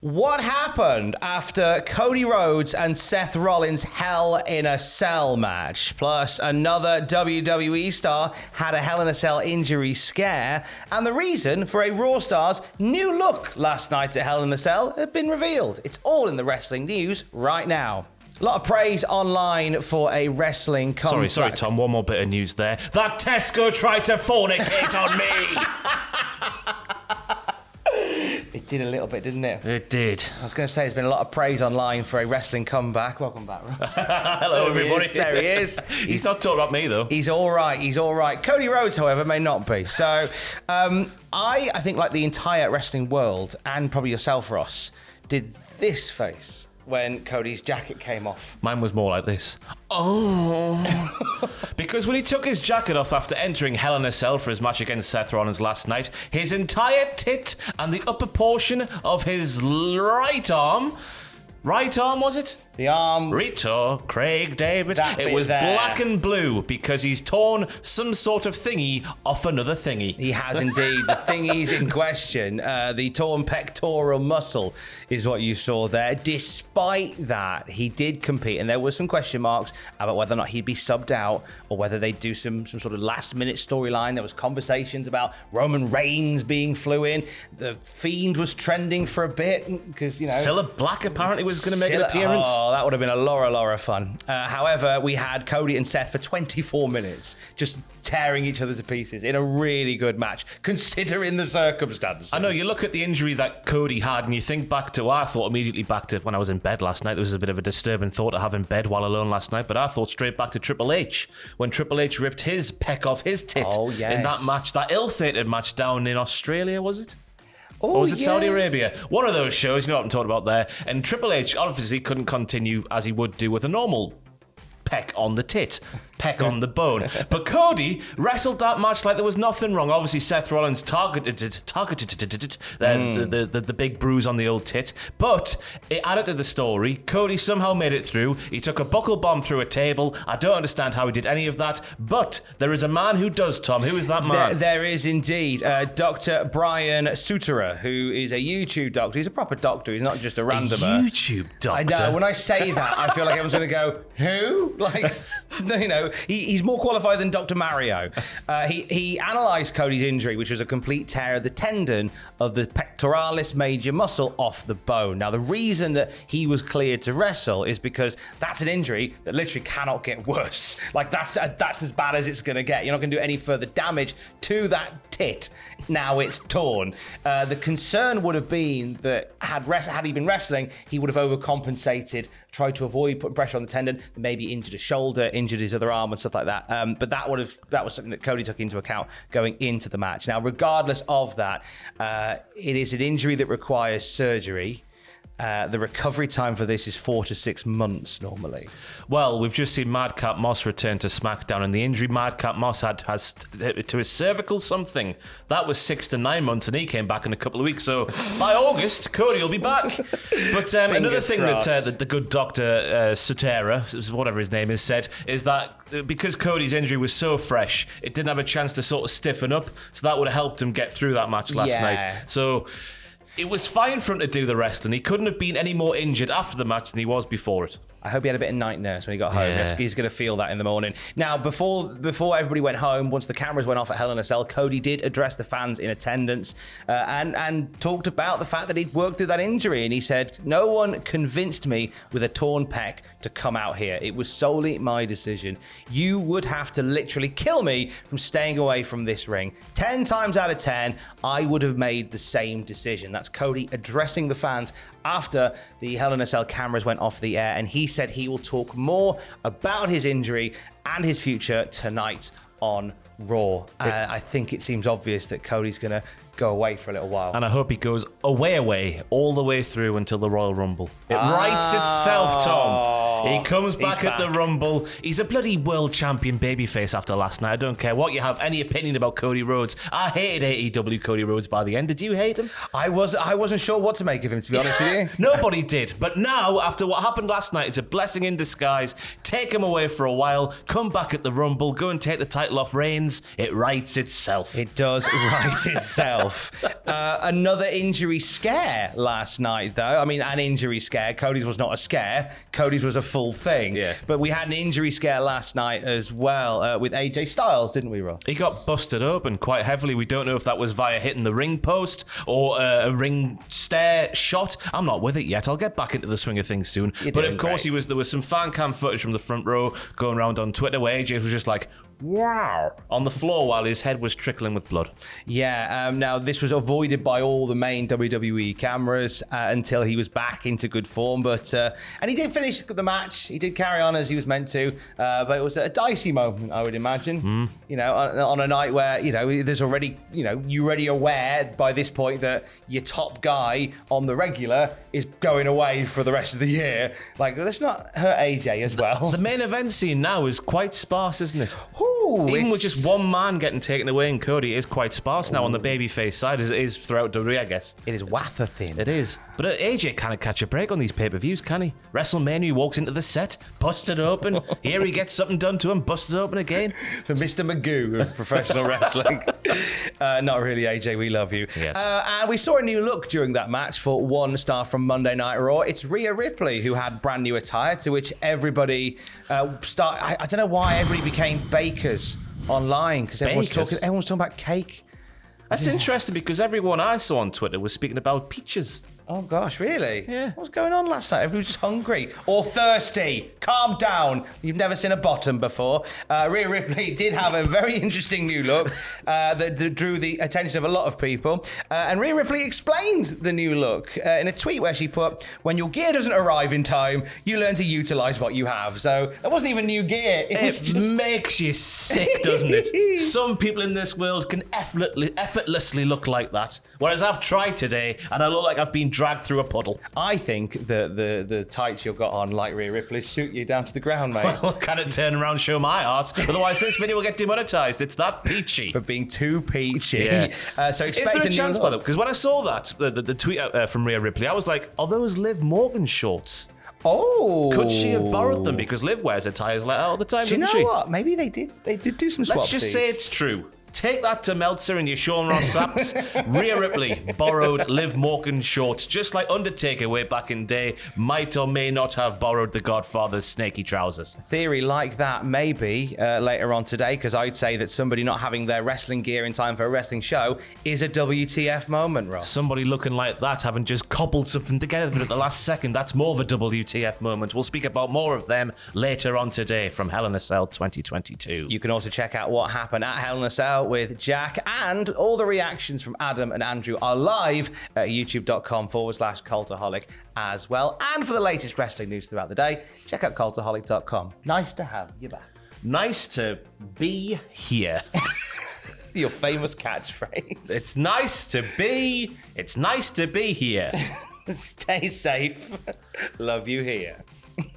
What happened after Cody Rhodes and Seth Rollins' Hell in a Cell match? Plus, another WWE star had a Hell in a Cell injury scare, and the reason for a Raw star's new look last night at Hell in a Cell had been revealed. It's all in the wrestling news right now. A lot of praise online for a wrestling comeback. Sorry, Tom, one more bit of news there. That Tesco tried to fornicate on me! It did a little bit, didn't it? It did. I was going to say there's been a lot of praise online for a wrestling comeback. Welcome back, Ross. Hello, everybody. There he is. He's not talking about me, though. He's all right. Cody Rhodes, however, may not be. So I think like the entire wrestling world, and probably yourself, Ross, did this face when Cody's jacket came off. Mine was more like this. Oh. Because when he took his jacket off after entering Hell in a Cell for his match against Seth Rollins last night, his entire tit and the upper portion of his right arm was it? The arm. Rito, Craig David. It was there. Black and blue because he's torn some sort of thingy off another thingy. He has indeed. The thingies in question, the torn pectoral muscle is what you saw there. Despite that, he did compete, and there were some question marks about whether or not he'd be subbed out or whether they'd do some sort of last-minute storyline. There was conversations about Roman Reigns being flew in. The Fiend was trending for a bit because, you know... Cilla Black apparently was going to make an appearance. Oh, that would have been a lot of fun. However, we had Cody and Seth for 24 minutes just tearing each other to pieces in a really good match, considering the circumstances. I know, you look at the injury that Cody had and you think back to, I thought immediately back to when I was in bed last night. There was a bit of a disturbing thought to have in bed while alone last night, but I thought straight back to Triple H, when Triple H ripped his peck off his tit in that match, that ill-fated match down in Australia, was it? Or was it Saudi Arabia? One of those shows, you know what I'm talking about there. And Triple H obviously couldn't continue as he would do with a normal peck on the tit, peck on the bone. But Cody wrestled that match like there was nothing wrong. Obviously, Seth Rollins targeted the big bruise on the old tit. But it added to the story. Cody somehow made it through. He took a buckle bomb through a table. I don't understand how he did any of that. But there is a man who does, Tom. Who is that man? There is indeed Dr. Brian Suterer, who is a YouTube doctor. He's a proper doctor. He's not just a randomer. A YouTube doctor? I know. When I say that, I feel like everyone's going to go, who? Like, you know, he's more qualified than Dr. Mario. He analysed Cody's injury, which was a complete tear of the tendon of the pectoralis major muscle off the bone. Now, the reason that he was cleared to wrestle is because that's an injury that literally cannot get worse. Like, that's as bad as it's going to get. You're not going to do any further damage to that tit. Now it's torn. The concern would have been that had he been wrestling, he would have overcompensated, tried to avoid putting pressure on the tendon, maybe injured a shoulder, injured his other arm and stuff like that. But that was something that Cody took into account going into the match. Now, regardless of that, it is an injury that requires surgery. The recovery time for this is 4 to 6 months normally. Well, we've just seen Madcap Moss return to SmackDown, and the injury Madcap Moss has to his cervical something. That was 6 to 9 months, and he came back in a couple of weeks. So by August, Cody will be back. But another thing that the good Dr. Suterer, whatever his name is, said is that because Cody's injury was so fresh, it didn't have a chance to sort of stiffen up. So that would have helped him get through that match last night. So it was fine for him to do the wrestling. He couldn't have been any more injured after the match than he was before it. I hope he had a bit of night nurse when he got home. Yeah. He's going to feel that in the morning. Now, before everybody went home, once the cameras went off at Hell in a Cell, Cody did address the fans in attendance and talked about the fact that he'd worked through that injury. And he said, "No one convinced me with a torn pec to come out here. It was solely my decision. You would have to literally kill me from staying away from this ring. 10 times out of 10, I would have made the same decision." That's Cody addressing the fans after the Hell in a Cell cameras went off the air, and he said he will talk more about his injury and his future tonight on Raw. I think it seems obvious that Cody's going to go away for a little while. And I hope he goes away, all the way through until the Royal Rumble. It writes itself, Tom. He comes back at the Rumble. He's a bloody world champion babyface after last night. I don't care what you have any opinion about Cody Rhodes. I hated AEW Cody Rhodes by the end. Did you hate him? I wasn't sure what to make of him, to be honest with you. Nobody did. But now, after what happened last night, it's a blessing in disguise. Take him away for a while, come back at the Rumble, go and take the title off Reigns. It rights itself. It does right itself. Another injury scare last night, though. I mean, an injury scare. Cody's was not a scare. Cody's was a full thing. Yeah. But we had an injury scare last night as well with AJ Styles, didn't we, Rob? He got busted open quite heavily. We don't know if that was via hitting the ring post or a ring stair shot. I'm not with it yet. I'll get back into the swing of things soon. But of course, there was some fan cam footage from the front row going around on Twitter where AJ was just like, wow, on the floor while his head was trickling with blood. Yeah, now this was avoided by all the main WWE cameras until he was back into good form. But and he did finish the match. He did carry on as he was meant to. But it was a dicey moment, I would imagine. You know, on a night where, you know, there's already, you know, you're already aware by this point that your top guy on the regular is going away for the rest of the year. Like, let's not hurt AJ as well. The main event scene now is quite sparse, isn't it? Ooh, Even with just one man getting taken away in Cody, it is quite sparse now on the babyface side, as it is throughout WWE, I guess. It is wafer thin. It is. But AJ can't catch a break on these pay-per-views, can he? WrestleMania, he walks into the set, busted open. Here he gets something done to him, busted open again. The Mr. Magoo of professional wrestling. Not really, AJ, we love you. Yes. And we saw a new look during that match for one star from Monday Night Raw. It's Rhea Ripley, who had brand new attire, to which everybody I don't know why everybody became bakers online, because everyone's talking about cake. That's interesting, because everyone I saw on Twitter was speaking about peaches. Oh, gosh, really? Yeah. What's going on last night? Everybody was just hungry or thirsty. Calm down. You've never seen a bottom before. Rhea Ripley did have a very interesting new look that drew the attention of a lot of people. And Rhea Ripley explained the new look in a tweet where she put, when your gear doesn't arrive in time, you learn to utilize what you have. So that wasn't even new gear. It makes you sick, doesn't it? Some people in this world can effortlessly look like that. Whereas I've tried today and I look like I've been dragged through a puddle. I think the tights you've got on, like Rhea Ripley, suit you down to the ground, mate. Well, kind of turn around and show my arse. Otherwise, this video will get demonetized. It's that peachy. For being too peachy. Yeah. So is there a chance, by the way? Because when I saw that, the tweet from Rhea Ripley, I was like, are those Liv Morgan shorts? Oh. Could she have borrowed them? Because Liv wears her tires like that all the time, Do you doesn't know she? what? Maybe they did do some swapsies. Let's just say it's true. Take that to Meltzer and your Sean Ross Saps. Rhea Ripley borrowed Liv Morgan shorts, just like Undertaker way back in day might or may not have borrowed the Godfather's snaky trousers. Theory like that, maybe later on today, because I'd say that somebody not having their wrestling gear in time for a wrestling show is a WTF moment, Ross. Somebody looking like that, having just cobbled something together at the last second, that's more of a WTF moment. We'll speak about more of them later on today from Hell in a Cell 2022. You can also check out what happened at Hell in a Cell with Jack, and all the reactions from Adam and Andrew are live at youtube.com/Cultaholic as well. And for the latest wrestling news throughout the day, check out Cultaholic.com. Nice to have you back. Nice to be here. Your famous catchphrase. It's nice to be here. Stay safe. Love you here.